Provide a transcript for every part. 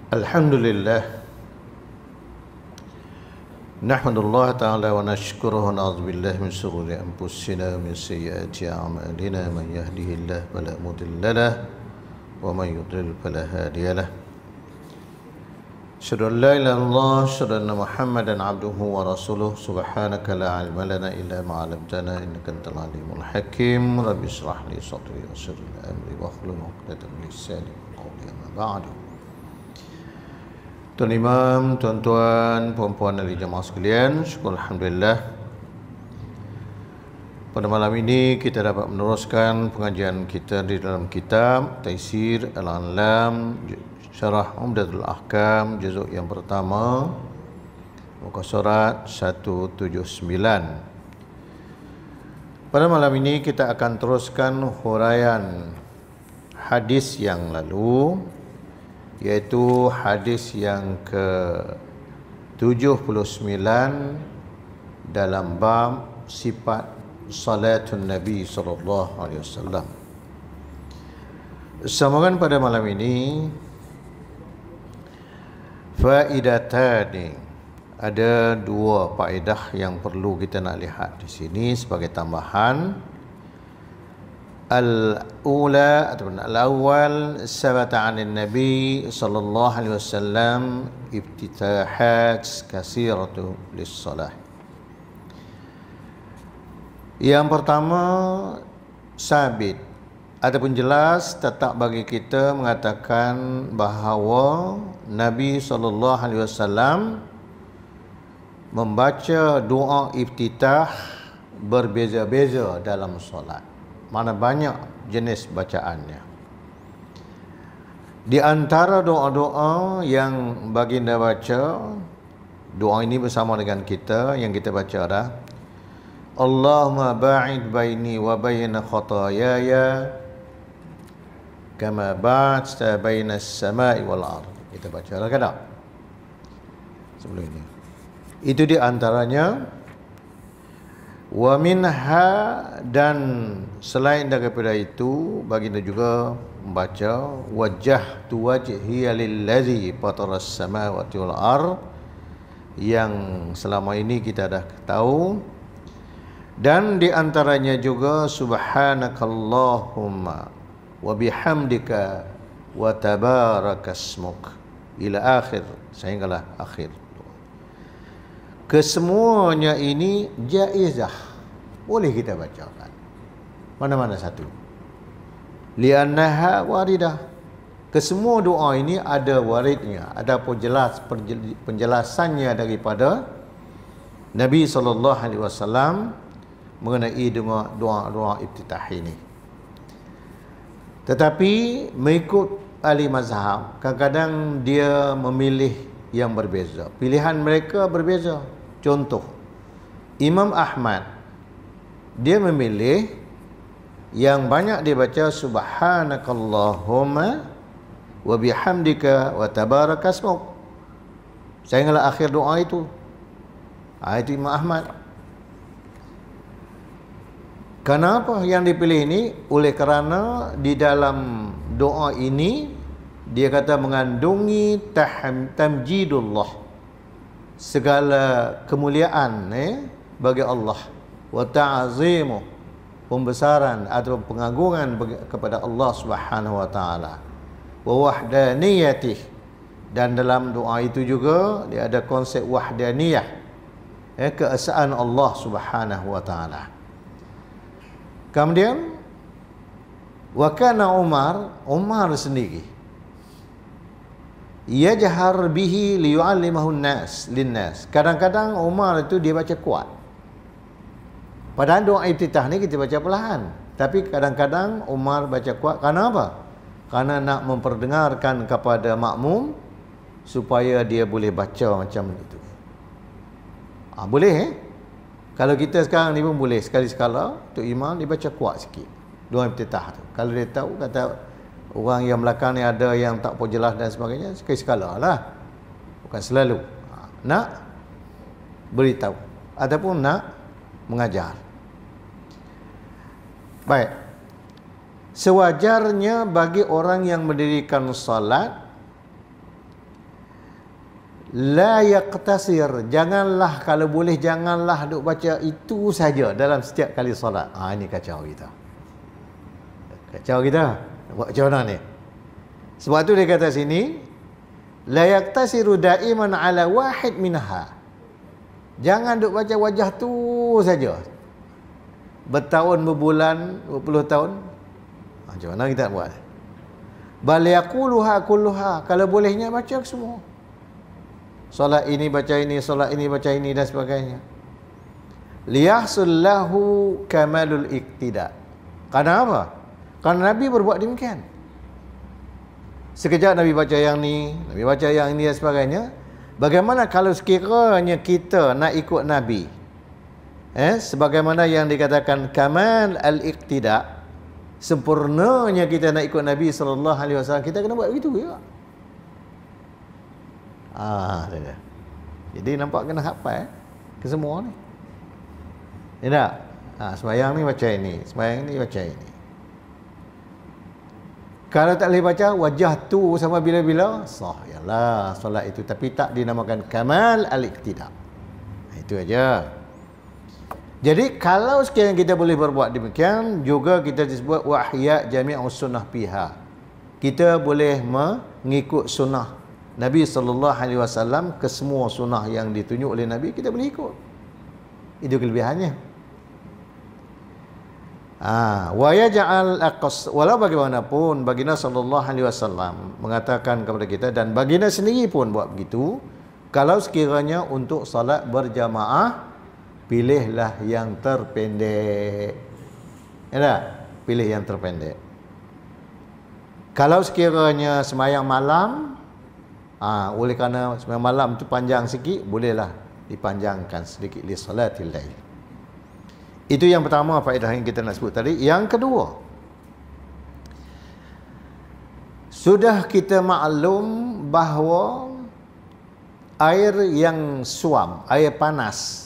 Alhamdulillah, nahmadullah ta'ala wa nashkuruhu wa na'udzu billahi min shururi anfusina wa min sayyiati a'malina, man yahdihillahu fala mudilla lahu wa man yudlil fala hadiya lahu. Asyhadu an la ilaha illallah, asyhadu anna Muhammadan abduhu wa rasuluh. Subhanaka la ilma lana illa ma 'allamtana innaka antal alimul hakim. Rabbi shrah li sadri wa yassir li amri wa hlul 'uqdatam min lisani yafqahu qawli. Amma ba'du. Tuan Imam, tuan-tuan, puan-puan dan jemaah sekalian, syukur Alhamdulillah. Pada malam ini kita dapat meneruskan pengajian kita di dalam kitab Taisir Al-Anlam, Syarah Umdatul Ahkam, juzuk yang pertama, muka surat 179. Pada malam ini kita akan teruskan huraian hadis yang lalu, yaitu hadis yang ke-79 dalam bab sifat salatun Nabi sallallahu alaihi wasallam. Sambungan pada malam ini, faidatani, ada dua faedah yang perlu kita nak lihat di sini sebagai tambahan. Al-ula ataupun al-awwal, sabata 'anil Nabi sallallahu alaihi wasallam iftitahat katsiratu lis-salah. Yang pertama, sabit ataupun jelas tetap bagi kita mengatakan bahawa Nabi sallallahu alaihi wasallam membaca doa iftitah berbeza-beza dalam solat. Mana banyak jenis bacaannya. Di antara doa-doa yang baginda baca, doa ini bersama dengan kita, yang kita baca adalah Allahumma ba'id baini wa baina khataayaya kama ba'adta baina as-sama'i wal ardh. Kita baca kadang sebelum ini. Itu di antaranya. Wa minha, dan selain daripada itu baginda juga membaca wajjahtu wajhiya lillazi fataras samawati wal ardh, yang selama ini kita dah tahu. Dan di antaranya juga subhanakallahumma wa bihamdika wa tabarakasmuk ila akhir, sehinggalah akhir. Kesemuanya ini jaizah, boleh kita bacakan mana-mana satu. Li'annaha waridah, kesemua doa ini ada waridnya, ada penjelasannya daripada Nabi SAW mengenai doa iftitah ini. Tetapi mengikut ahli mazhab, kadang-kadang dia memilih yang berbeza, pilihan mereka berbeza. Contoh, Imam Ahmad, dia memilih yang banyak dibaca subhanakallahumma wa bihamdika wa tabarakasmuk sehinggalah akhir doa itu. Itu Imam Ahmad. Kenapa yang dipilih ini? Oleh kerana di dalam doa ini dia kata mengandungi tamjidullah, segala kemuliaan bagi Allah, wa ta'zimu, pembesaran atau pengagungan kepada Allah Subhanahu wa taala, wa wahdaniyatih, dan dalam doa itu juga dia ada konsep wahdaniyah, keesaan Allah Subhanahu wa taala. Kemudian wa kana Umar sendiri yajhar bihi liyu'allimahu linnas. Kadang-kadang Umar itu dia baca kuat. Padahal doa iftitah ni kita baca perlahan, tapi kadang-kadang Umar baca kuat. Kenapa? Karena nak memperdengarkan kepada makmum supaya dia boleh baca macam itu. Boleh Kalau kita sekarang ni pun boleh sekali-sekala untuk imam dia baca kuat sikit doa iftitah tu. Kalau dia tahu kata orang yang belakang ni ada yang tak pun jelas dan sebagainya, sekali-sekala lah, bukan selalu. Nak beritahu ataupun nak mengajar. Baik. Sewajarnya bagi orang yang mendirikan salat La yaqtasir, janganlah, kalau boleh janganlah duk baca itu saja dalam setiap kali solat. Ini kacau kita. Kacau kita. Buat macam mana ni? Sebab tu dia kata sini, la yaqtasiru daiman ala wahid minha. Jangan duk baca wajah tu saja. Bertahun, berbulan, berpuluh tahun. Macam mana kita nak buat? Bal yaquluha kulluha, kalau bolehnya baca semua. Solat ini baca ini, solat ini baca ini dan sebagainya. Liyahsul lahu kamalul iktida. Karena apa? Karena Nabi berbuat demikian. Sekejap Nabi baca yang ni, Nabi baca yang ini dan sebagainya. Bagaimana kalau sekiranya kita nak ikut Nabi? Sebagaimana yang dikatakan kamal al-iqtida, sempurnanya kita nak ikut Nabi SAW, kita kena buat begitu juga. Jadi nampak kena hafal ke semua ni. Ya tak? Sembahyang ni baca ini, sembahyang ni baca ini. Kalau tak boleh baca wajah tu sama bila-bila, sah yalah solat itu, tapi tak dinamakan kamal al-iqtida. Itu aja. Jadi kalau sekiranya kita boleh berbuat demikian, juga kita disebut wahya jami'us sunnah piha. Kita boleh mengikut sunnah Nabi SAW ke semua sunnah yang ditunjuk oleh Nabi, kita boleh ikut. Itu kelebihannya. Wa yaj'al aqas, walau bagaimanapun baginda SAW mengatakan kepada kita, dan baginda sendiri pun buat begitu, kalau sekiranya untuk salat berjamaah, pilihlah yang terpendek. Ya tak? Pilih yang terpendek. Kalau sekiranya sembahyang malam, oleh kerana sembahyang malam tu panjang sikit, bolehlah dipanjangkan sedikit li salatil lail. Itu yang pertama faedah yang kita nak sebut tadi. Yang kedua, sudah kita maklum bahawa air yang suam, air panas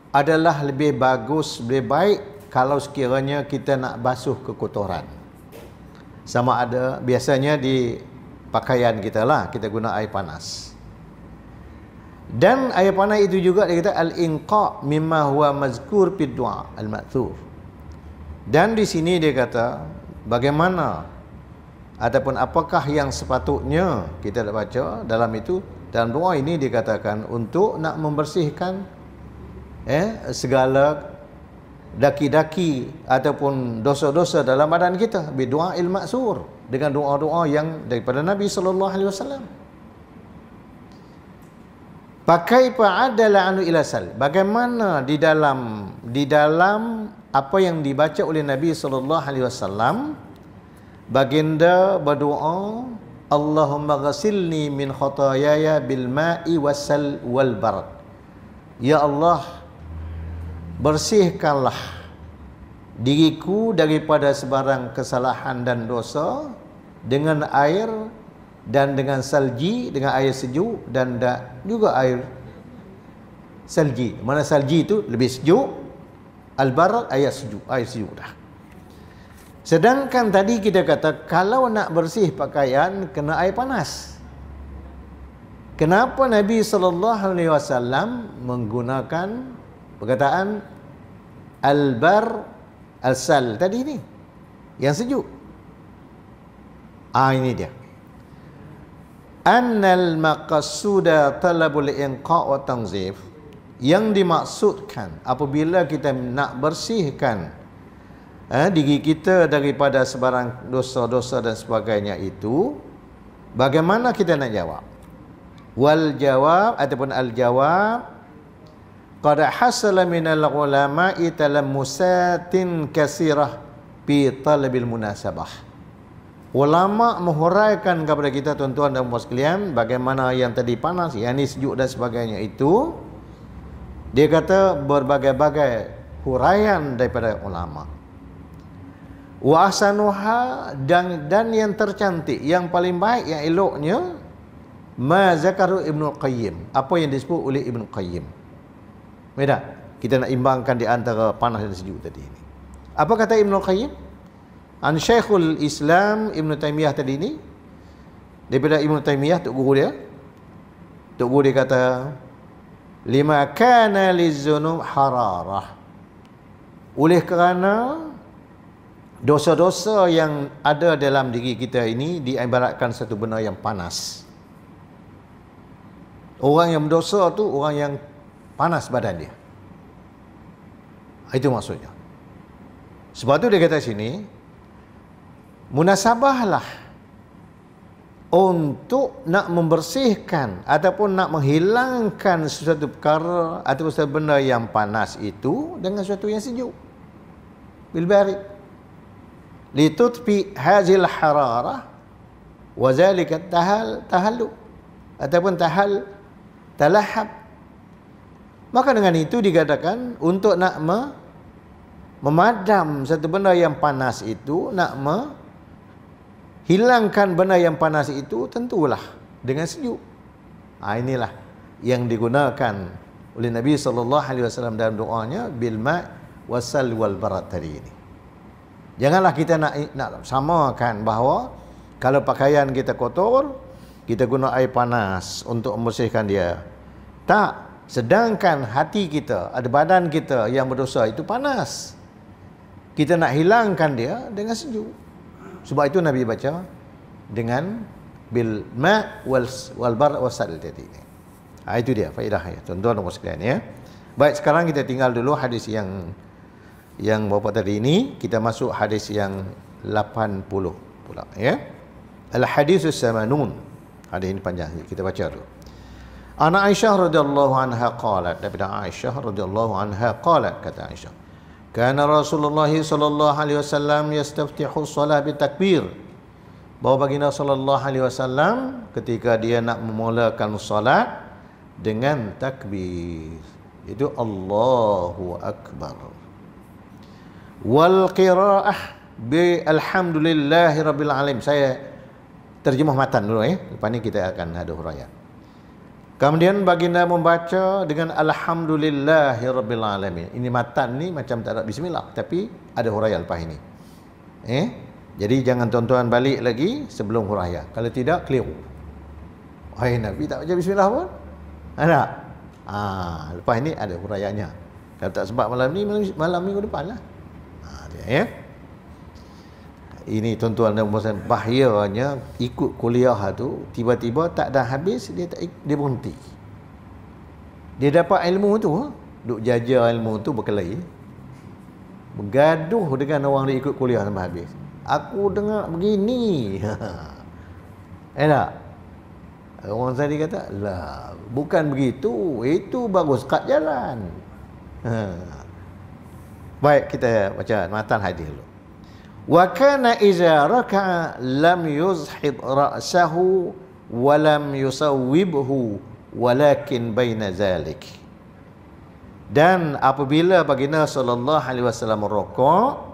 adalah lebih bagus, lebih baik kalau sekiranya kita nak basuh kekotoran. Sama ada biasanya di pakaian kita lah, kita guna air panas. Dan air panas itu juga dia kata al-inqa mimma huwa mazkur fi du'a al-ma'thur. Dan di sini dia kata bagaimana ataupun apakah yang sepatutnya kita nak baca dalam itu. Dalam doa ini dikatakan untuk nak membersihkan segala daki-daki ataupun dosa-dosa dalam badan kita, bi du'ail ma'sur, dengan doa-doa yang daripada Nabi SAW. Pakai pa'adala anu ilasal, bagaimana di dalam apa yang dibaca oleh Nabi SAW, baginda berdoa, Allahumma ghasilni min khatayaya bil ma'i wasal wal barad. Ya Allah, bersihkanlah diriku daripada sebarang kesalahan dan dosa dengan air dan dengan salji, dengan air sejuk, dan juga air salji. Mana salji itu lebih sejuk, al-barad air sejuk dah. Sedangkan tadi kita kata kalau nak bersih pakaian kena air panas. Kenapa Nabi SAW menggunakan perkataan al-bar al-sal tadi ni yang sejuk? Ini dia. Annal maqsuda talabul inqa wa tanzif, yang dimaksudkan apabila kita nak bersihkan diri kita daripada sebarang dosa-dosa dan sebagainya itu, bagaimana kita nak jawab? Wal jawab ataupun al jawab, qad hasala minal ulama'i talammusatin kasirah fi talabil munasabah. Ulama menghuraikan kepada kita tuan-tuan dan puan sekalian bagaimana yang tadi panas, yang ni sejuk dan sebagainya itu. Dia kata berbagai-bagai huraian daripada ulama. Wa ahsanuha, dan yang tercantik, yang paling baik, yang eloknya, ma zakaru Ibnu Qayyim, apa yang disebut oleh Ibnu Qayyim. Beda, kita nak imbangkan di antara panas dan sejuk tadi ini. Apa kata Ibnu Qayyim? An Syekhul Islam Ibn Taymiyah tadi ni, daripada Ibn Taymiyah, tok guru dia, Tok Guru dia kata, lima kana lizunub hararah. Oleh kerana dosa-dosa yang ada dalam diri kita ini diibaratkan satu benda yang panas. Orang yang berdosa tu orang yang panas badan dia. Itu maksudnya. Sebab tu dia kata sini, munasabahlah untuk nak membersihkan ataupun nak menghilangkan sesuatu perkara ataupun sesuatu benda yang panas itu dengan sesuatu yang sejuk. Bil barid. Litutfi hazil hararah wa zalika tahallu ataupun talahab. Maka dengan itu dikatakan untuk nak memadam satu benda yang panas itu, nak hilangkan benda yang panas itu, tentulah dengan sejuk. Inilah yang digunakan oleh Nabi SAW dalam doanya bil ma' wasal wal barad tadi ini. Janganlah kita nak samakan bahawa kalau pakaian kita kotor, kita guna air panas untuk membersihkan dia. Tak. Sedangkan hati kita, ada badan kita yang berdosa itu panas. Kita nak hilangkan dia dengan sejuk. Sebab itu Nabi baca dengan bil ma' wal bar wasal tadi ini. Itu dia faedah ya, tuan-tuan dan puan sekalian ya. Baik, sekarang kita tinggal dulu hadis yang berapa tadi ini, kita masuk hadis yang 80 pula ya. Al hadisus samanun. Hadis ini panjang, kita baca dulu. Ana Aisyah radhiyallahu anha qalat, daripada Aisyah radhiyallahu anha qalat, kata Aisyah, kana Rasulullah sallallahu alaihi wasallam yastaftihu shalah bitakbir. Bahawa baginda sallallahu alaihi wasallam ketika dia nak memulakan solat dengan takbir, itu Allahu akbar. Wal qiraah bi alhamdulillahi rabbil alamin. Saya terjemah matan dulu ya. Lepas ni kita akan ada huraian. Kemudian baginda membaca dengan alhamdulillahi rabbil alamin. Ini matan ni macam tak ada bismillah, tapi ada huraian lepas ini. Jadi jangan tuan-tuan balik lagi sebelum huraian. Kalau tidak keliru. Nabi tak baca bismillah pun? Ada. Lepas ini ada huraiannya. Kalau tak sebab malam minggu depan lah. Ya. Ini tuan-tuan dan puan-puan, bahayanya ikut kuliah tu tiba-tiba tak dah habis dia berhenti. Dia dapat ilmu tu, duk jaja ilmu tu berkelahi, bergaduh dengan orang dia ikut kuliah sampai habis. Aku dengar begini. Tak? Orang tadi kata, lah, bukan begitu. Itu bagus kat jalan. Baik, kita baca matan hadis dulu. Wa kana iza raka'a lam yuzhib ra'sahu wa lam yusawwibhu walakin baina zalik. Dan apabila baginda sallallahu alaihi wasallam rukuk,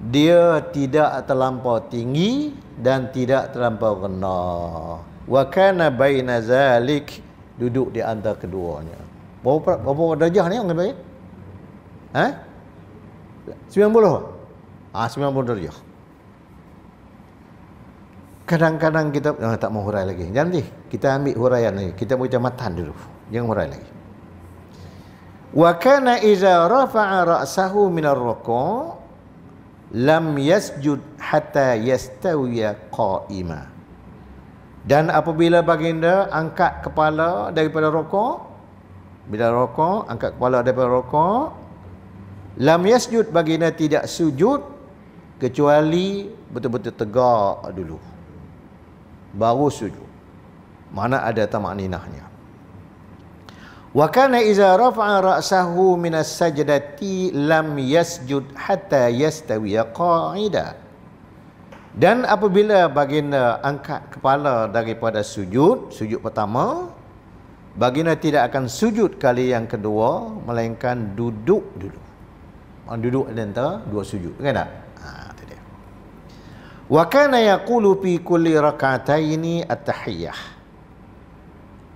dia tidak terlampau tinggi dan tidak terlampau rendah. Wa kana baina zalik, duduk di antara keduanya. Berapa darjah ni orang kata? 90? 90 darjah. Kadang-kadang kita tak mau hurai lagi. Jangan deh, kita ambil huraian ni. Kita baca matan dulu. Jangan hurai lagi. Wa kana iza rafa'a ra'sahu min ar-ruku' lam yasjud hatta yastawiya qa'ima. Dan apabila baginda angkat kepala daripada rukuk, bila rukuk, angkat kepala daripada rukuk, lam yasjud, baginda tidak sujud kecuali betul-betul tegak dulu, baru sujud. Mana ada tamakninahnya. Wa kana iza rafa'a ra'sahu min as-sajdati lam yasjud hatta yastawiya qa'ida. Dan apabila baginda angkat kepala daripada sujud pertama, baginda tidak akan sujud kali yang kedua, melainkan duduk dulu. Duduk di antara dua sujud, kan tak? Itu dia. Wa kana yaqulu fi kulli rak'ataini at-tahiyyah.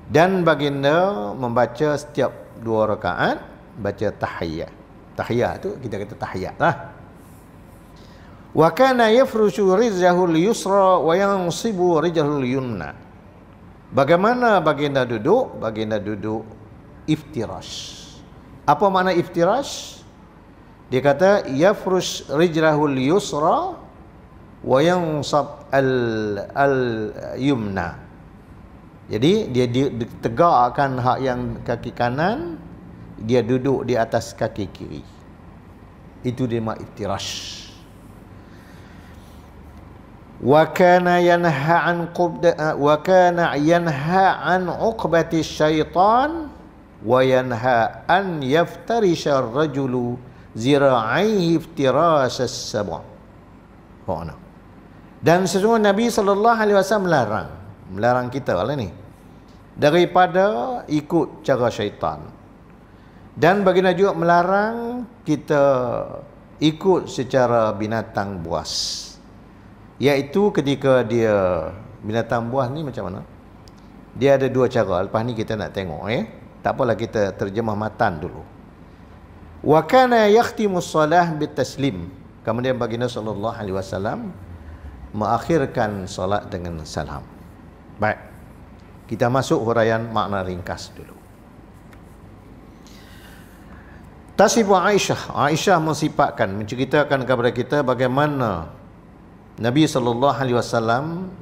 Dan baginda membaca setiap dua rakaat baca tahiyyah. Tahiyyah tu kita kata tahiyat lah. Wa kana yafrushu rijlahul yusra wa yansibu rijlahul yumna. Bagaimana baginda duduk? Baginda duduk iftirash. Apa makna iftirash? Dia kata yafrush rijlahul yusra wa yansab al-yumna. Jadi dia tegakkan hak yang kaki kanan, dia duduk di atas kaki kiri. Itu dia mak iftirash. Wa kana yanha an uqbati syaitan wa yanha an yaftarisha ar-rajulu zira'aihi iftiras as-sab'. Dan sesungguhnya Nabi sallallahu alaihi wasallam melarang kita lah ni daripada ikut cara syaitan. Dan baginda juga melarang kita ikut secara binatang buas. Iaitu ketika dia binatang buas ni macam mana? Dia ada dua cara. Lepas ni kita nak tengok Tak apalah, kita terjemah matan dulu. Wa kana yakhtimu salah bitaslim. Kemudian baginda sallallahu alaihi wasallam mengakhirkan solat dengan salam. Baik. Kita masuk huraian makna ringkas dulu. Tasifu Aisyah mensifatkan, menceritakan kepada kita bagaimana Nabi SAW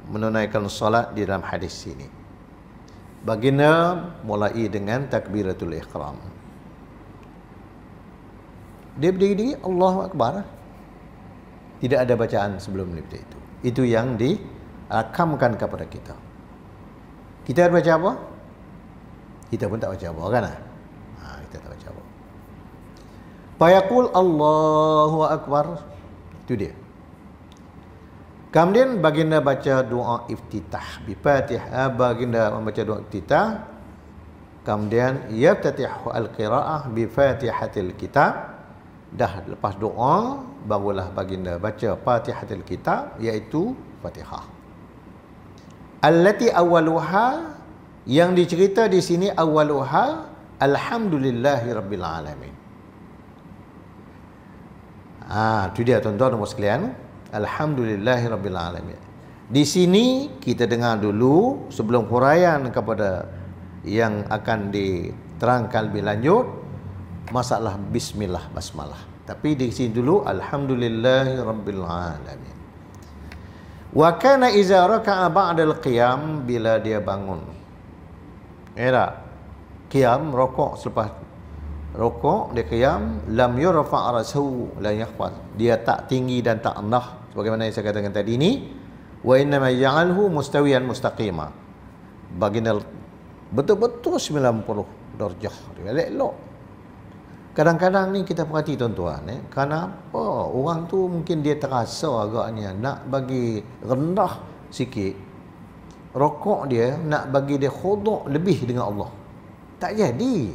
menunaikan solat di dalam hadis ini. Baginda mulai dengan takbiratul ihram. Dia berdiri, Allahu Akbar. Tidak ada bacaan sebelum itu. Itu yang dirakamkan kepada kita. Kita baca apa? Kita pun tak baca apa, kan? Kita tak baca apa. Fayaqul Allahu Akbar. Itu dia. Kemudian baginda baca doa iftitah bi Fatihah. Baginda membaca doa iftitah. Kemudian yaftatihu al-qiraah bi Fatihatil Kitab. Dah lepas doa barulah baginda baca Fatihatil Kitab, iaitu Fatihah. Allati awwaluha, yang dicerita di sini awwaluha alhamdulillahirabbil alamin. Itu dia tuan-tuan dan sekalian. Alhamdulillahirabbil alamin. Di sini kita dengar dulu sebelum huraian kepada yang akan diterangkan lebih lanjut masalah bismillah basmalah. Tapi di sini dulu alhamdulillahirabbil alamin. Wa kana iza raka'a ba'dal qiyam, bila dia bangun. Qiyam, rokok, selepas rokok dia qiyam, lam yurfa' ra'sahu la yakhfad. Dia tak tinggi dan tak rendah sebagaimana yang saya katakan tadi ini. Wa inna ma ya'alhu mustawiyan mustaqima. Baginda betul-betul 90 darjah. Dia elok. Kadang-kadang ni kita perhati tuan-tuan, kenapa orang tu mungkin dia terasa agaknya nak bagi rendah sikit. Rokok dia nak bagi dia khudu' lebih dengan Allah. Tak jadi.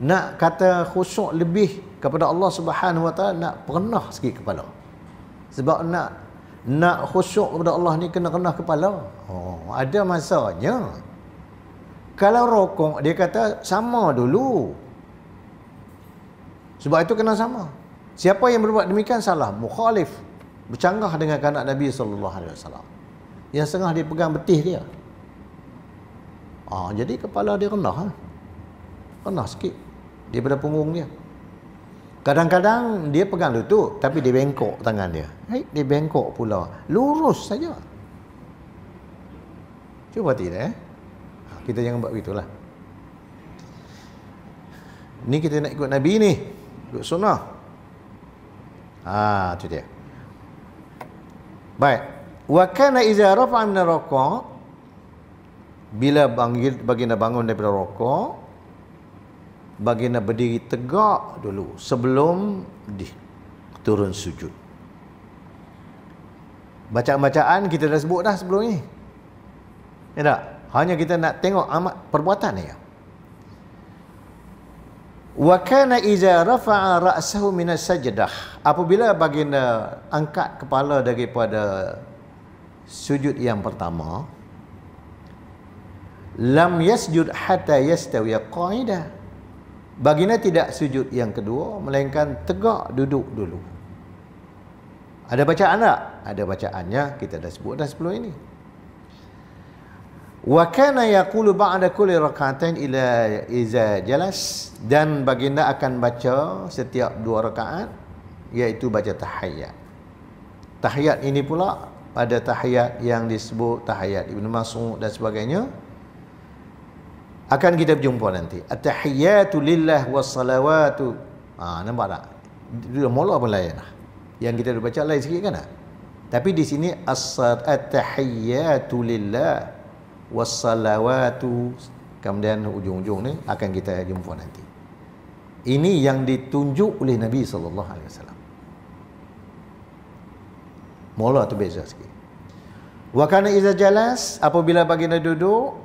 Nak kata khusyuk lebih kepada Allah Subhanahu Wa Taala, nak perenah sikit kepala. Sebab nak khusyuk kepada Allah ni kena rendah kepala. Ada masanya. Kalau rokok dia kata sama dulu. Sebab itu kena sama. Siapa yang berbuat demikian salah, mukhalif, bercanggah dengan kehendak Nabi sallallahu alaihi wasallam. Yang setengah dia pegang betih dia. Jadi kepala dia rendah. Rendah sikit daripada punggung dia. Kadang-kadang dia pegang lutut tapi dia bengkok tangan dia. Dia bengkok pula. Lurus saja. Cuba tidak kita jangan buat begitulah. Ni kita nak ikut Nabi ni. Ikut sunnah. Itu dia. Baik. Wa kana iza rafa'a min ar-ruku', bila baginda bangun daripada rukuk, baginda berdiri tegak dulu sebelum turun sujud. Bacaan-bacaan kita dah sebut dah sebelum ni. Ya tak? Hanya kita nak tengok amat perbuatan dia. Wa kana iza rafa'a ra'sahu min as-sajdah, apabila baginda angkat kepala daripada sujud yang pertama, lam yasjud hatta yastawiya qa'ida, baginda tidak sujud yang kedua melainkan tegak duduk dulu. Ada bacaan tak? Ada bacaannya, kita dah sebut dah sebelum ini. Wa kana yaqulu ba'da kulli rak'atain ila iza jalas, dan baginda akan baca setiap 2 rakaat iaitu baca tahiyat. Tahiyat ini pula pada tahiyat yang disebut tahiyat Ibnu Mas'ud dan sebagainya akan kita jumpa nanti. At-tahiyatu lillah was-salawatu. Nampak tak? Dia mula pun lain lah. Yang kita dah baca lain sikit kan? Tapi di sini at-tahiyatu lillah wassalawatu, kemudian hujung-hujung ni akan kita jumpa nanti. Ini yang ditunjuk oleh Nabi SAW. Mula tu beza sikit. Wa kana iza jalas, apabila baginda duduk,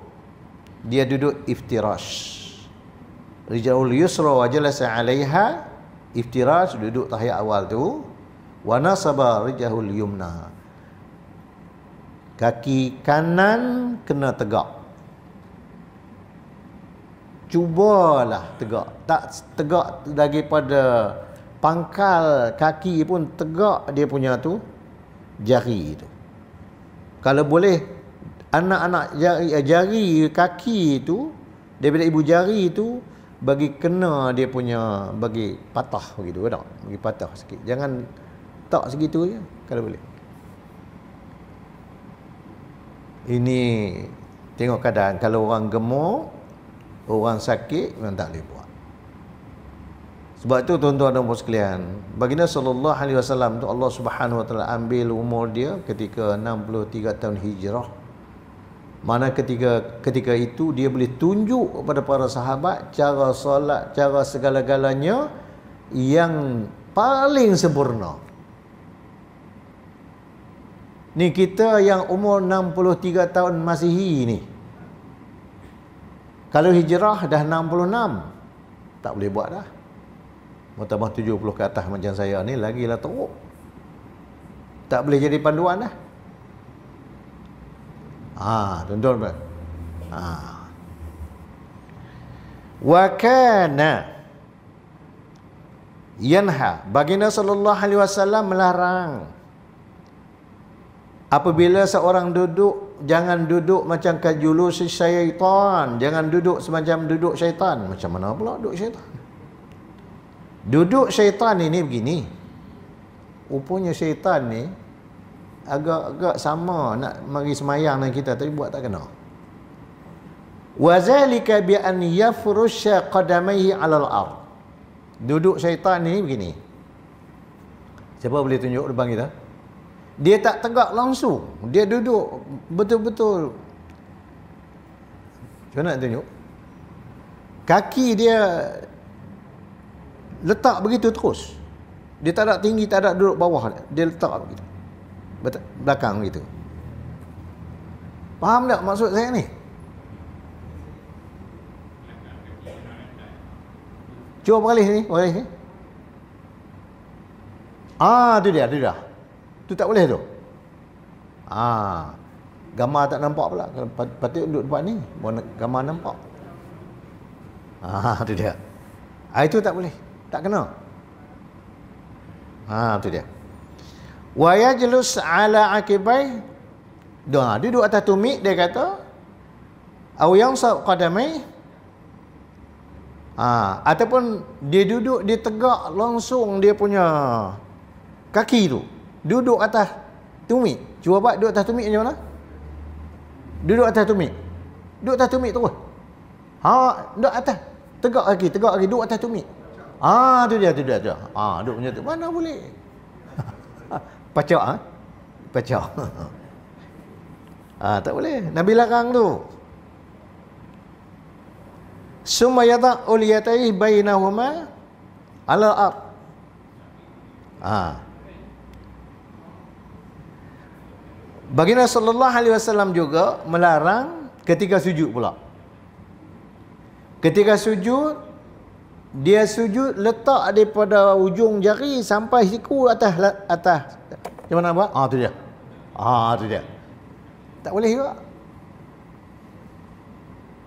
dia duduk iftirash. Rijlul yusra wa jalasa 'alaiha, iftirash, duduk tahiyat awal tu. Wa nasaba rijlul yumna, kaki kanan kena tegak. Cubalah tegak. Tak tegak daripada pangkal kaki pun tegak dia punya tu jari tu. Kalau boleh anak-anak jari kaki tu daripada ibu jari tu bagi kena dia punya, bagi patah begitu kan? Bagi patah sikit. Jangan tak segitu je kalau boleh. Ini tengok keadaan. Kalau orang gemuk, orang sakit, memang tak boleh buat. Sebab itu tuan-tuan dan puan sekalian, baginda sallallahu alaihi wasallam tu Allah Subhanahu wa taala ambil umur dia ketika 63 tahun hijrah. Mana ketika itu dia boleh tunjuk kepada para sahabat cara solat, cara segala-galanya yang paling sempurna. Ni kita yang umur 63 tahun Masihi ni, kalau hijrah dah 66, tak boleh buat dah. Tambah 70 ke atas macam saya ni, lagilah teruk. Tak boleh jadi panduan dah. Tuan-tuan. Wa kana yanha, baginda sallallahu alaihi wasallam melarang apabila seorang duduk, jangan duduk macam kajulus syaitan. Jangan duduk semacam duduk syaitan. Macam mana pula duduk syaitan? Duduk syaitan ini begini. Rupanya syaitan ni agak-agak sama nak mari semayang dengan kita, tapi buat tak kena. Wa zalika bi an yafrusha qadamaihi 'alal ard. Duduk syaitan ni begini. Siapa boleh tunjuk depan kita? Dia tak tegak langsung. Dia duduk betul-betul. Macam mana nak tunjuk? Kaki dia letak begitu terus. Dia tak ada tinggi, tak ada duduk bawah. Dia letak begitu. Belakang begitu. Faham tak maksud saya ni? Cuba beralih ni. Tu dia. Tu tak boleh tu. Gambar tak nampak pula. Patut duduk depan ni, gambar nampak. Tu dia. Itu tak boleh. Tak kena. Tu dia. Wa yajlus ala akibai. Duduk atas tumit dia kata. Aw yansab qadamai. Ataupun dia duduk, dia tegak langsung dia punya kaki tu. Duduk atas tumit. Cuba buat duduk atas tumit macam mana? Duduk atas tumit. Duduk atas tumit terus. Duduk atas. Tegak kaki, duduk atas tumit. Tu dia. Duduk macam tu. Mana boleh? Pacak. Tak boleh. Nabi larang tu. Summa yada' uliyatayhi bainahuma ala ard. Baginda sallallahu alaihi wasallam juga melarang ketika sujud pula. Ketika sujud, dia sujud letak daripada ujung jari sampai siku atas. Macam mana buat? Tu dia. Tu dia. Tak boleh juga.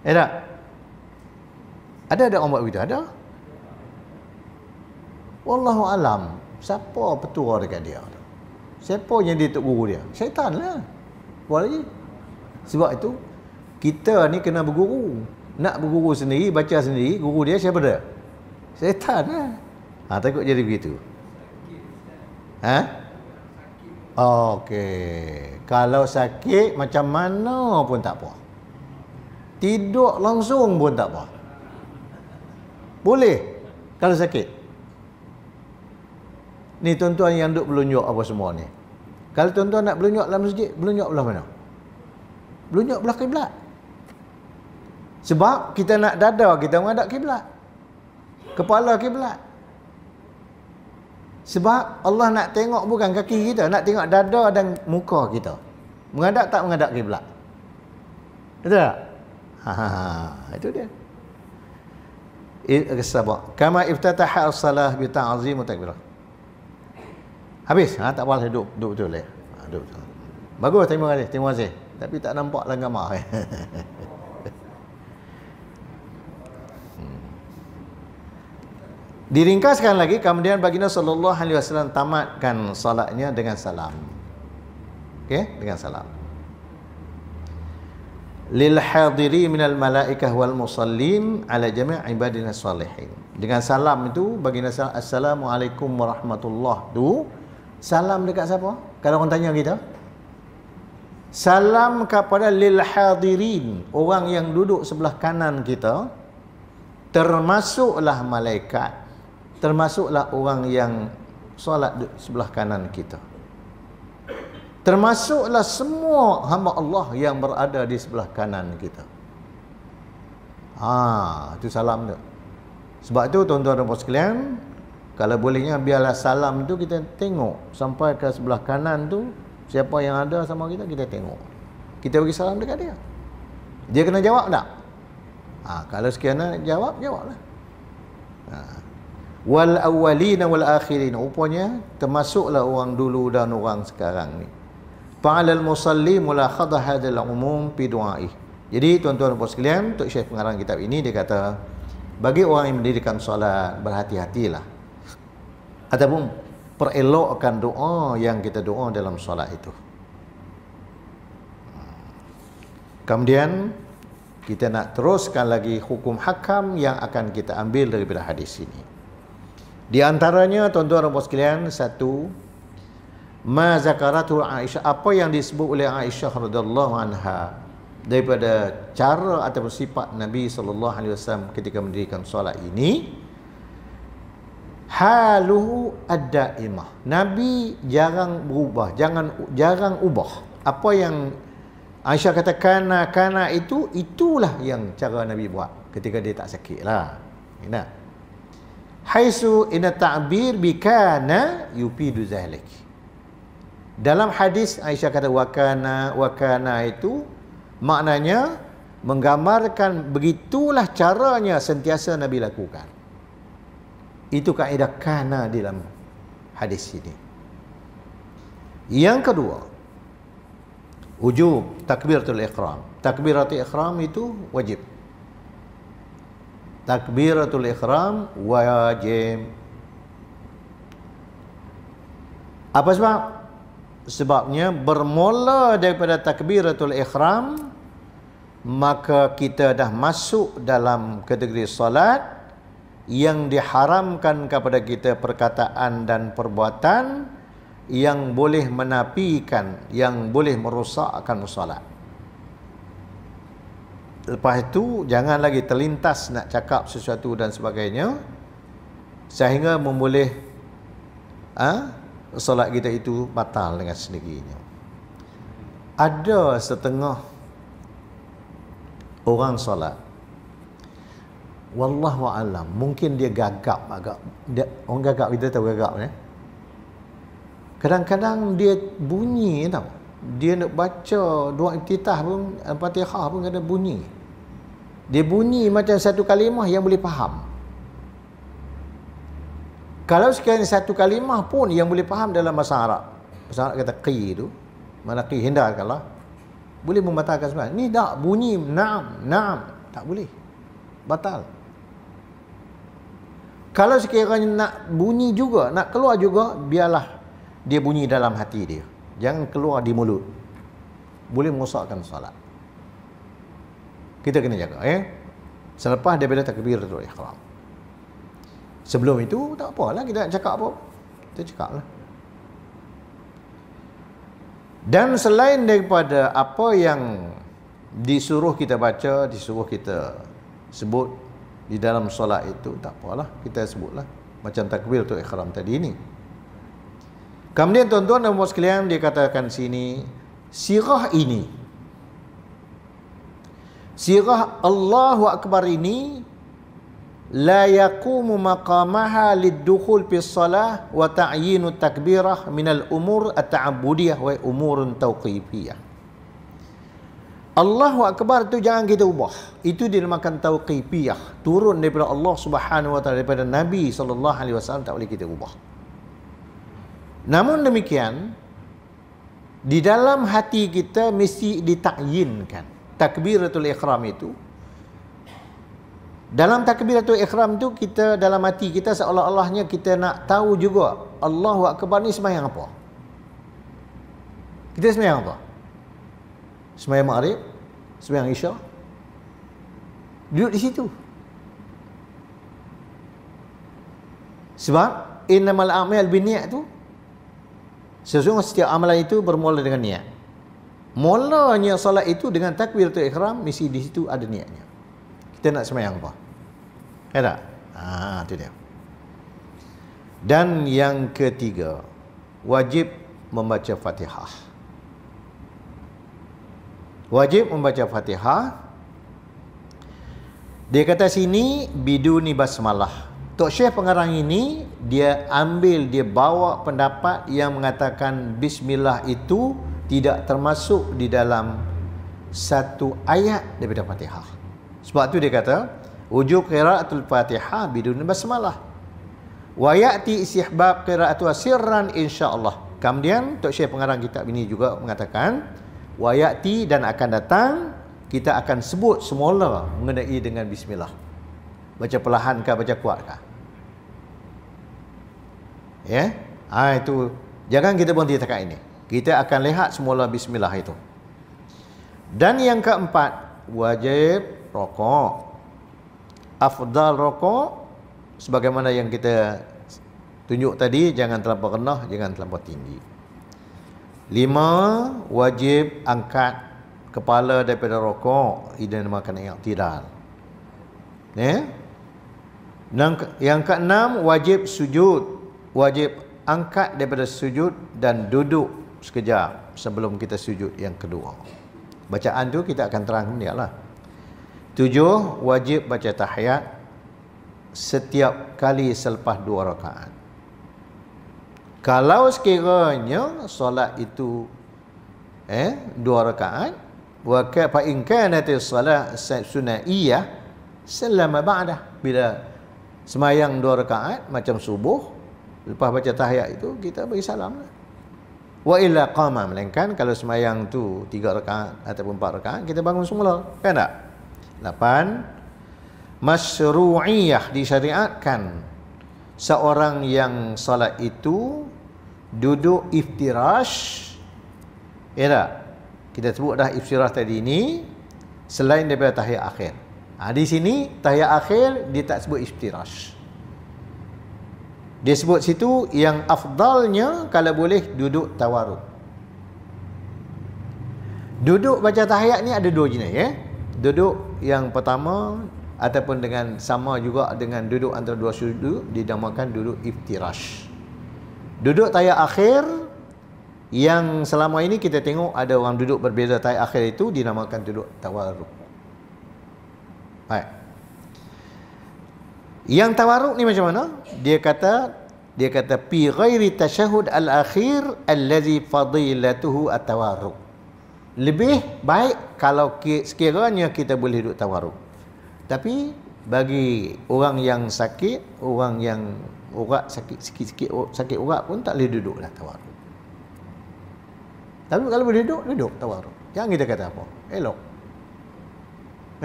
Tak? Ada orang buat begitu? Ada? Wallahu alam. Siapa petua dekat dia? Siapa yang dia tok guru dia? Syaitan lah. Buat lagi. Sebab itu Kita ni kena berguru. Nak berguru sendiri, baca sendiri, guru dia siapa dia? Syaitan lah. Takut jadi begitu. Okey. Kalau sakit macam mana pun tak apa. Tidur langsung pun tak apa. Boleh kalau sakit. Ni tuan-tuan yang duk belunjuk apa semua ni. Kalau tuan-tuan nak belunjuk dalam masjid, belunjuk belah mana? Belunjuk belah kiblat. Sebab kita nak dada kita menghadap kiblat. Kepala kiblat. Sebab Allah nak tengok bukan kaki kita, nak tengok dada dan muka kita. Menghadap tak menghadap kiblat. Betul tak? Itu dia. Sabar. Kama iftataha as-salah bi ta'zim wa takbirah. Habis. Tak boleh duduk betul ya. Duduk betul. Bagus, terima kasih. Tapi tak nampak dalam gambar. Diringkaskan lagi, kemudian baginda sallallahu alaihi wasallam tamatkan salatnya dengan salam. Okey, dengan salam. Lil hadiri minal malaikah wal musallin ala jami' ibadina salihin. Dengan salam itu baginda salam, assalamualaikum warahmatullahi tu. Salam dekat siapa? Kalau orang tanya kita, salam kepada lil hadirin, orang yang duduk sebelah kanan kita, termasuklah malaikat, termasuklah orang yang solat di sebelah kanan kita, termasuklah semua hamba Allah yang berada di sebelah kanan kita. Itu salam tu. Sebab tu tuan-tuan dan puan sekalian, kalau bolehnya biarlah salam tu kita tengok sampai ke sebelah kanan tu, siapa yang ada sama kita, kita tengok. Kita bagi salam dekat dia. Dia kena jawab tak? Kalau sekiranya jawablah. Wal awwalina wal akhirin, rupanya termasuklah orang dulu dan orang sekarang ni. Fa'alal musalli mulakhadha hadzal umum fi du'aih. Jadi tuan-tuan dan puan sekalian, Tok Syekh pengarang kitab ini dia kata, bagi orang yang mendirikan solat, berhati-hatilah ataupun perelokkan doa yang kita doa dalam solat itu. Kemudian kita nak teruskan lagi hukum hakam yang akan kita ambil daripada hadis ini. Di antaranya tuan-tuan dan puan sekalian, satu, ma zakaratu Aisyah, apa yang disebut oleh Aisyah radhiyallahu anha daripada cara ataupun sifat Nabi sallallahu alaihi wasallam ketika mendirikan solat ini, haluhu ad-daimah. Nabi jarang berubah, jarang ubah. Apa yang Aisyah kata kana itu, itulah yang cara Nabi buat ketika dia tak sakit lah. Ingat. Haisu inna ta'bir bi kana yufidu zalik. Dalam hadis Aisyah kata wakana itu maknanya menggambarkan begitulah caranya sentiasa Nabi lakukan. Itu kaedah kana di dalam hadis ini. Yang kedua, wujub takbiratul ihram. Takbiratul ihram itu wajib. Takbiratul ihram wajib. Apa sebab? Sebabnya bermula daripada takbiratul ihram, maka kita dah masuk dalam kategori solat yang diharamkan kepada kita perkataan dan perbuatan yang boleh menafikan, yang boleh merosakkan solat. Lepas itu jangan lagi terlintas nak cakap sesuatu dan sebagainya sehingga memboleh solat kita itu batal dengan sendirinya. Ada setengah orang solat, wallahu alam, mungkin dia gagap agak. Orang gagap, kita tahu gagap ya. Kadang-kadang dia bunyi tau. Dia nak baca doa iftitah pun, Al-Fatihah pun kena bunyi. Dia bunyi macam satu kalimah yang boleh faham. Kalau sekiranya satu kalimah pun yang boleh faham dalam bahasa Arab. Bahasa Arab kata qi tu, mana qi, hindarkanlah. Boleh membatalkan sembahyang. Ni tak bunyi na'am, tak boleh. Batal. Kalau sekiranya nak bunyi juga, nak keluar juga, biarlah dia bunyi dalam hati dia. Jangan keluar di mulut. Boleh merosakkan solat. Kita kena jaga, selepas daripada takbiratul ihram. Sebelum itu tak apalah kita nak cakap apa, kita cakaplah. Dan selain daripada apa yang disuruh kita baca, disuruh kita sebut di dalam solat itu, tak apalah, kita sebutlah macam takbiratul ihram tadi ini. Kemudian tuan-tuan dan puan sekalian, dia katakan sini, sirah ini, sirah Allahu Akbar ini, la yaqumu maqamaha lid-dukhul fi shalah wa ta'yinu takbirah minal umur at-ta'abbudiyah wa umurun tauqifiyah. Allahu Akbar itu jangan kita ubah. Itu dinamakan tauqifiyah, turun daripada Allah Subhanahu wa taala, daripada Nabi sallallahu alaihi wasallam, tak boleh kita ubah. Namun demikian, di dalam hati kita mesti ditakyinkan takbiratul ihram itu. Dalam takbiratul ihram tu, kita dalam hati kita seolah-olahnya kita nak tahu juga Allahu Akbar ni sembahyang apa. Kita sembahyang apa? Sembahyang Maghrib, sembahyang Isya. Duduk di situ. Sebab innamal a'mal binniyat tu, sesungguhnya setiap amalan itu bermula dengan niat. Mulanya solat itu dengan takbiratul ihram, mesti di situ ada niatnya. Kita nak sembahyang apa? Tak? Itu dia. Dan yang ketiga, wajib membaca Fatihah. Wajib membaca Fatihah. Dia kata sini biduni basmalah. Tok Syekh pengarang ini dia bawa pendapat yang mengatakan bismillah itu tidak termasuk di dalam satu ayat daripada Fatihah. Sebab tu dia kata wujub qiraatul Fatihah bidun basmalah wa ya'ti istihbab qiraatu sirran insyaallah. Kemudian Tok Syekh pengarang kitab ini juga mengatakan wa ya'ti, dan akan datang kita akan sebut semula mengenai dengan bismillah. Baca perlahan kah, baca kuat kah? Ya? Itu jangan kita berhenti dekat ini. Kita akan lihat semula bismillah itu. Dan yang keempat, wajib rokok. Afdal rokok sebagaimana yang kita tunjuk tadi, jangan terlampau rendah, jangan terlampau tinggi. 5, wajib angkat kepala daripada rokok, ini dinamakan i'tidal. Yang keenam, wajib sujud. Wajib angkat daripada sujud dan duduk sekejap sebelum kita sujud yang kedua. Bacaan tu kita akan terang dia lah. 7, wajib baca tahiyat setiap kali selepas 2 rakaat. Kalau sekiranya solat itu 2 rakaat, wa fa in kanat as-salat sunaiyah sallama ba'dah. Bila semayang 2 rakaat macam subuh, lepas baca tahiyat itu kita bagi salam lah. Wa illa qama, melainkan kalau semayang tu 3 rakaat ataupun 4 rakaat, kita bangun semula, kan tak? 8, masyru'iyah, disyariatkan seorang yang salat itu duduk iftirash. Ya tak? Kita sebut dah iftirash tadi ini selain daripada tahiyat akhir. Di sini tahiyat akhir dia tak sebut iftirash. Dia sebut situ yang afdalnya kalau boleh duduk tawarruk. Duduk baca tahiyat ni ada 2 jenis, Duduk yang pertama ataupun dengan sama juga dengan duduk antara 2 sujud dinamakan duduk iftirash. Duduk tahiyat akhir yang selama ini kita tengok ada orang duduk berbeza tahiyat akhir itu dinamakan duduk tawarruk. Baik. Yang tawarruk ni macam mana? Dia kata fi ghairi tasyahud al-akhir allazi fadilatuhu at-tawarruk. Lebih baik kalau sekiranya kita boleh duduk tawarruk. Tapi bagi orang yang sakit, orang yang urat sakit sakit urat pun tak boleh duduklah tawarruk. Tapi kalau boleh duduk tawarruk. Jangan kita kata apa? Elok.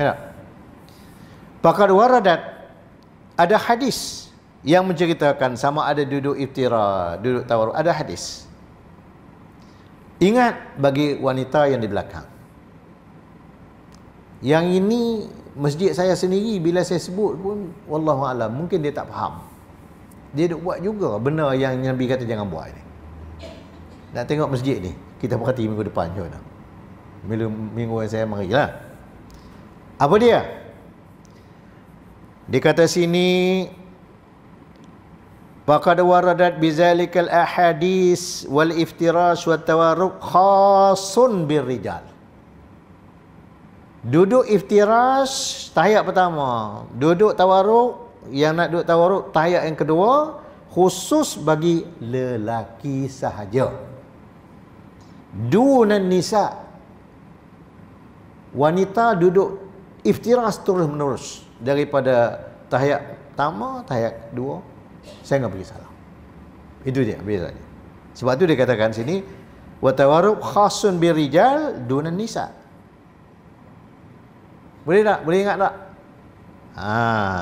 Ya. Faqad waradat, ada hadis yang menceritakan sama ada duduk iftira, duduk tawarruk, ada hadis. Ingat bagi wanita yang di belakang. Yang ini masjid saya sendiri, bila saya sebut pun wallahu alam, mungkin dia tak faham. Dia duk buat juga benda yang Nabi kata jangan buat ni. Nak tengok masjid ni, kita perhati minggu depan je dah. Minggu yang saya marilah. Apa dia? Dia kata sini, faqad waradat bizalikal ahadis wal iftirash wat tawarruk khasun birrijal. Duduk iftirash tahiyat pertama, duduk tawarruk, yang nak duduk tawarruk tahiyat yang kedua khusus bagi lelaki sahaja. Dunan nisa, wanita duduk iftirash terus menerus daripada tahiyat pertama, tahiyat kedua, saya enggak pergi salah. Itu dia bezanya. Sebab tu dia katakan sini wa tawarruk khasun birijal dunan nisa. Boleh tak? Boleh ingat tak?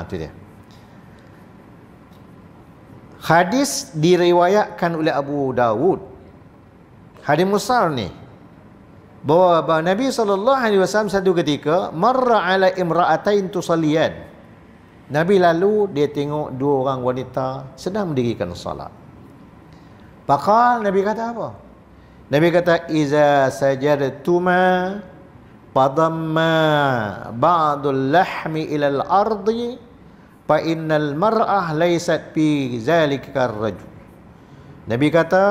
Itu dia. Hadis diriwayatkan oleh Abu Dawud. Hadis mursal ni. Bahawa Nabi SAW satu ketika marra ala imra'atain tusalliyan. Nabi lalu dia tengok dua orang wanita sedang mendirikan salat. Faqal, Nabi kata apa? Nabi kata iza sajadtuma padamma ba'dul lahmi ilal ardi fa innal mar'ah laysat fi zalika ar-rajul. Nabi kata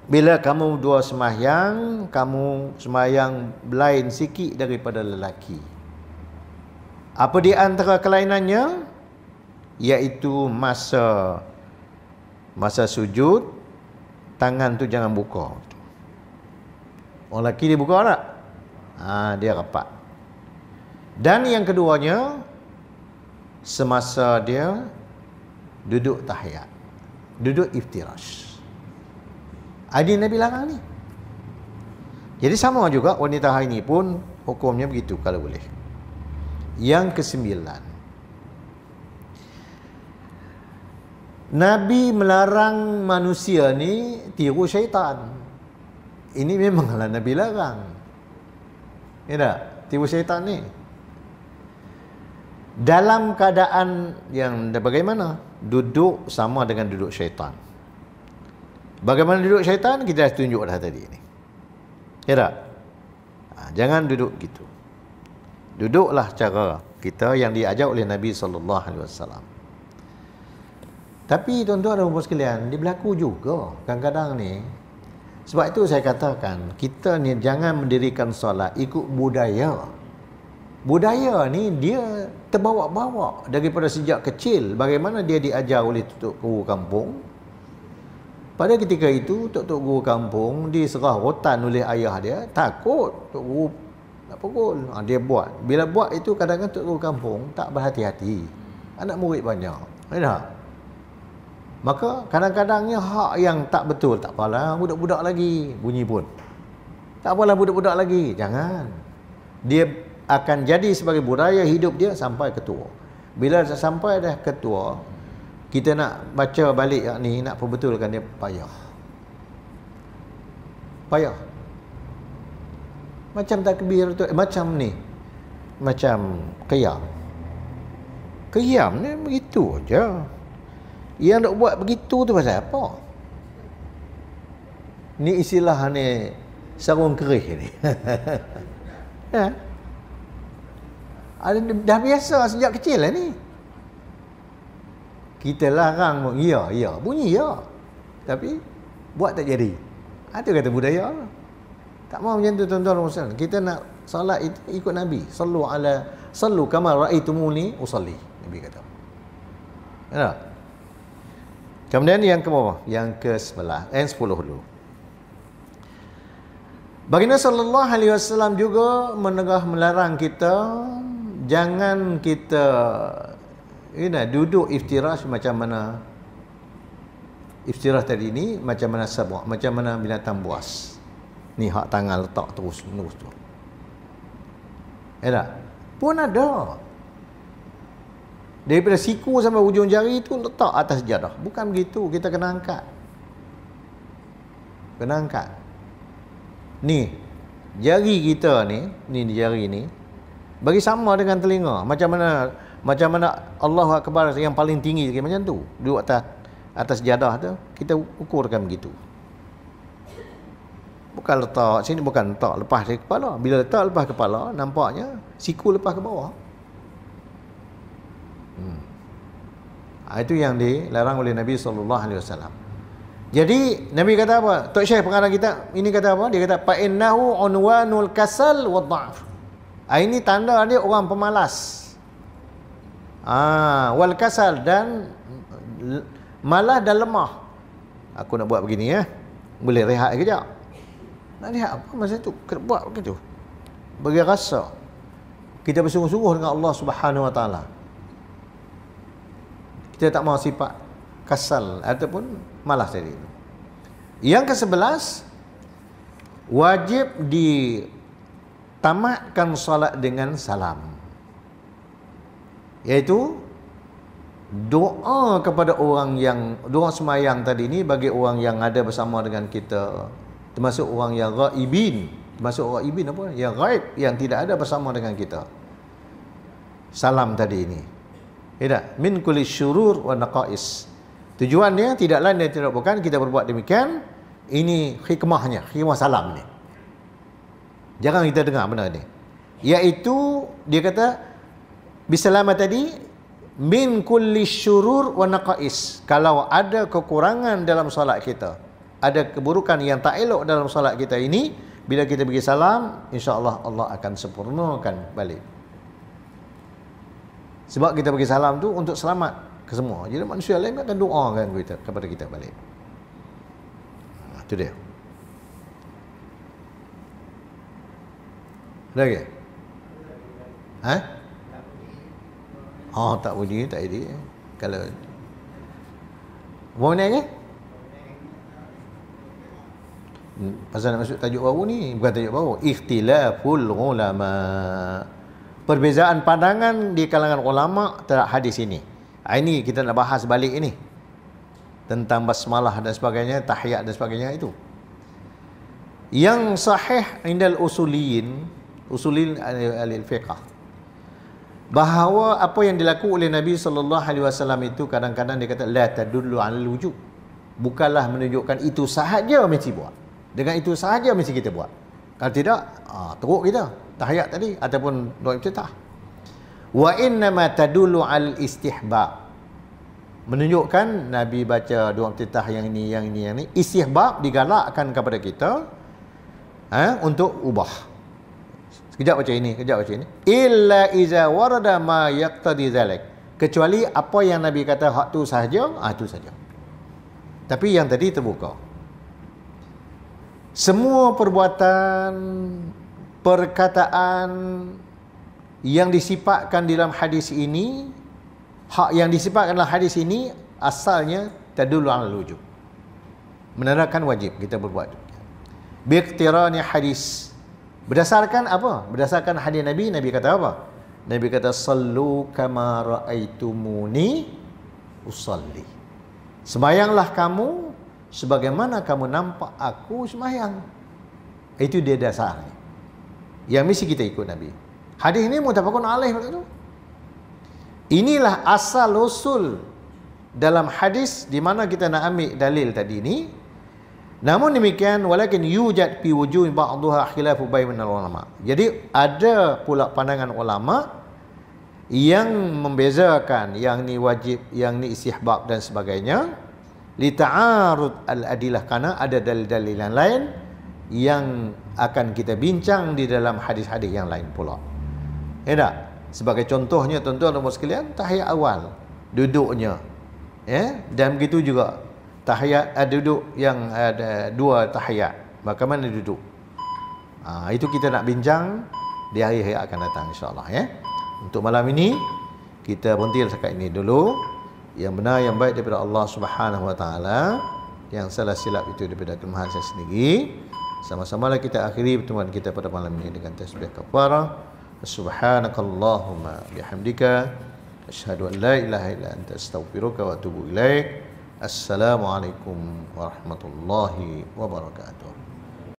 bila kamu dua sembahyang, kamu sembahyang lain sikit daripada lelaki. Apa di antara kelainannya? Iaitu masa sujud, tangan tu jangan buka. Orang lelaki dia buka tak? Dia rapat. Dan yang keduanya, semasa dia duduk tahiyat, duduk iftirash. Ini Nabi larang ni. Jadi sama juga wanita hari ini pun hukumnya begitu kalau boleh. Yang kesembilan, Nabi melarang manusia ni tiru syaitan. Ini memanglah Nabi larang. Ya tak? Tiru syaitan ni. Dalam keadaan yang bagaimana? Duduk sama dengan duduk syaitan. Bagaimana duduk syaitan? Kita dah tunjuk dah tadi ni. Ya tak? Jangan duduk gitu. Duduklah cara kita yang diajar oleh Nabi SAW. Tapi tuan-tuan dan puan sekalian, dia berlaku juga kadang-kadang ni. Sebab itu saya katakan, kita ni jangan mendirikan solat ikut budaya. Budaya ni dia terbawa-bawa daripada sejak kecil. Bagaimana dia diajar oleh tutuk guru kampung. Pada ketika itu, tok-tok guru kampung diserah rotan oleh ayah dia, takut tok guru nak pukul. Dia buat. Bila buat itu, kadang-kadang tok guru kampung tak berhati-hati. Anak murid banyak. Tak? Maka kadang-kadangnya hak yang tak betul, tak apalah budak-budak lagi bunyi pun. Tak apalah budak-budak lagi. Jangan. Dia akan jadi sebagai budaya hidup dia sampai ketua. Bila sampai dah ketua, kita nak baca balik yang ni, nak perbetulkan dia payah. Payah. Macam takbir tu, macam ni. Macam qiyam. Qiyam ni begitu aja. Yang nak buat begitu tu pasal apa? Ni istilah ni sarung kerih ni. Ya. Dah biasa sejak kecil lah ni. Kita larang, ya, bunyi ya. Tapi buat tak jadi. Itu kata budaya. Tak mahu macam tu tuan-tuan dan kita nak salat itu ikut Nabi. Sallu kama ra'aitumuni usalli. Nabi kata. Ya. Kemudian yang ke bawah, yang ke-11, 10 dulu. Baginda sallallahu alaihi wasallam juga melarang kita jangan kita duduk iftirash macam mana iftirash tadi ni, macam mana sabak, macam mana binatang buas. Ni hak tangan letak terus menerus tu. Tak? Pun ada. Daripada siku sampai ujung jari tu letak atas sejadah. Bukan begitu, kita kena angkat. Kena angkat. Ni, jari kita ni jari ni bagi sama dengan telinga. Macam mana Allahu Akbar yang paling tinggi sekali macam tu. Duduk atas jadah tu, kita ukurkan begitu. Bukan letak sini, bukan letak lepas dari kepala. Bila letak lepas kepala, nampaknya siku lepas ke bawah. Itu yang dilarang oleh Nabi SAW. Jadi Nabi kata apa? Tok Syekh pengarang kita ini kata apa? Dia kata fa innahu unwanul kasal wa dha'f. Ini tanda dia orang pemalas. Wal kasal, dan malas dan lemah. Aku nak buat begini ya. Boleh rehat kejap. Nak rehat apa masa tu? Kena buat begitu. Bagi rasa kita bersungguh-sungguh dengan Allah Subhanahu Wa Taala. Kita tak mahu sifat kasal ataupun malas tadi. Yang ke-11, wajib ditamatkan solat dengan salam, iaitu doa kepada orang yang doa semayang tadi ni bagi orang yang ada bersama dengan kita, termasuk orang yang ghaibin. Termasuk orang ghaibin apa? Yang ghaib, yang tidak ada bersama dengan kita. Salam tadi ini, tidak, min kulli syurur wa naqais. Tujuannya tidak lain dan tidak bukan kita berbuat demikian. Ini hikmahnya, hikmah salam ni. Jangan kita dengar benda ni. Iaitu dia kata bisalama tadi, min kulli syurur wa naqais. Kalau ada kekurangan dalam solat kita, ada keburukan yang tak elok dalam solat kita ini, bila kita bagi salam, insya-Allah Allah akan sempurnakan balik. Sebab kita bagi salam tu untuk selamat ke semua. Jadi manusia lain akan doakan kita kepada kita balik. Itu dia. Lagi? Tak bunyi, tak ada. Kalau mau naik ke? Pasal nak masuk tajuk baru ni, bukan tajuk baru. Ikhtilaful ulama. Perbezaan pandangan di kalangan ulama terhadap hadis ini. Ini kita nak bahas balik ini. Tentang basmalah dan sebagainya, tahiyat dan sebagainya itu. Yang sahih indal usulin al-fiqh, bahawa apa yang dilakukan oleh Nabi SAW itu kadang-kadang dia kata la tadullu 'alal wujub. Bukanlah menunjukkan itu sahaja mesti buat. Dengan itu sahaja mesti kita buat. Kalau tidak, teruk kita tahiyat tadi ataupun doa iftitah. Wa inna ma tadullu al istihbab. Menunjukkan Nabi baca doa iftitah yang ini. Istihbab digalakkan kepada kita untuk ubah. Sekejap baca ini, sekejap baca ini. Illa iza warada ma yaqtadi zalik. Kecuali apa yang Nabi kata hak tu sahaja, itu saja. Tapi yang tadi terbuka. Semua perbuatan, perkataan yang disifatkan dalam hadis ini, hak yang disifatkan dalam hadis ini asalnya tadullu 'alal wujub. Menandakan wajib kita berbuat. Biiqtirani hadis. Berdasarkan apa? Berdasarkan hadis Nabi. Nabi kata apa? Nabi kata sallu kama raaitumuni usalli. Sembahyanglah kamu sebagaimana kamu nampak aku sembahyang. Itu dia dasarnya. Yang mesti kita ikut Nabi. Hadis ini muttafaqun alaih tu. Inilah asal usul dalam hadis di mana kita nak ambil dalil tadi ni. Namun demikian, walakin yujad fi wujuh ba'dha khilafu bainal ulama. Jadi ada pula pandangan ulama yang membezakan yang ni wajib, yang ni istihbab dan sebagainya, li ta'arud al-adilah, karena ada dalil-dalil yang lain yang akan kita bincang di dalam hadis-hadis yang lain pula. Ya tak? Sebagai contohnya tuan-tuan dan puan sekalian, tahiyat awal duduknya, dan begitu juga tahiyat duduk yang ada dua tahiyat, bagaimana duduk. Itu kita nak bincang di hari-hari akan datang insya-Allah Untuk malam ini kita berhenti setakat ini dulu. Yang benar yang baik daripada Allah Subhanahu Wa Taala, yang salah silap itu daripada kelemahan saya sendiri. Sama-samalah kita akhiri pertemuan kita pada malam ini dengan tasbih kafarah. Subhanakallahumma bihamdika asyhadu an la ilaha illa anta astaghfiruka wa atubu ilaik. Assalamualaikum warahmatullahi wabarakatuh.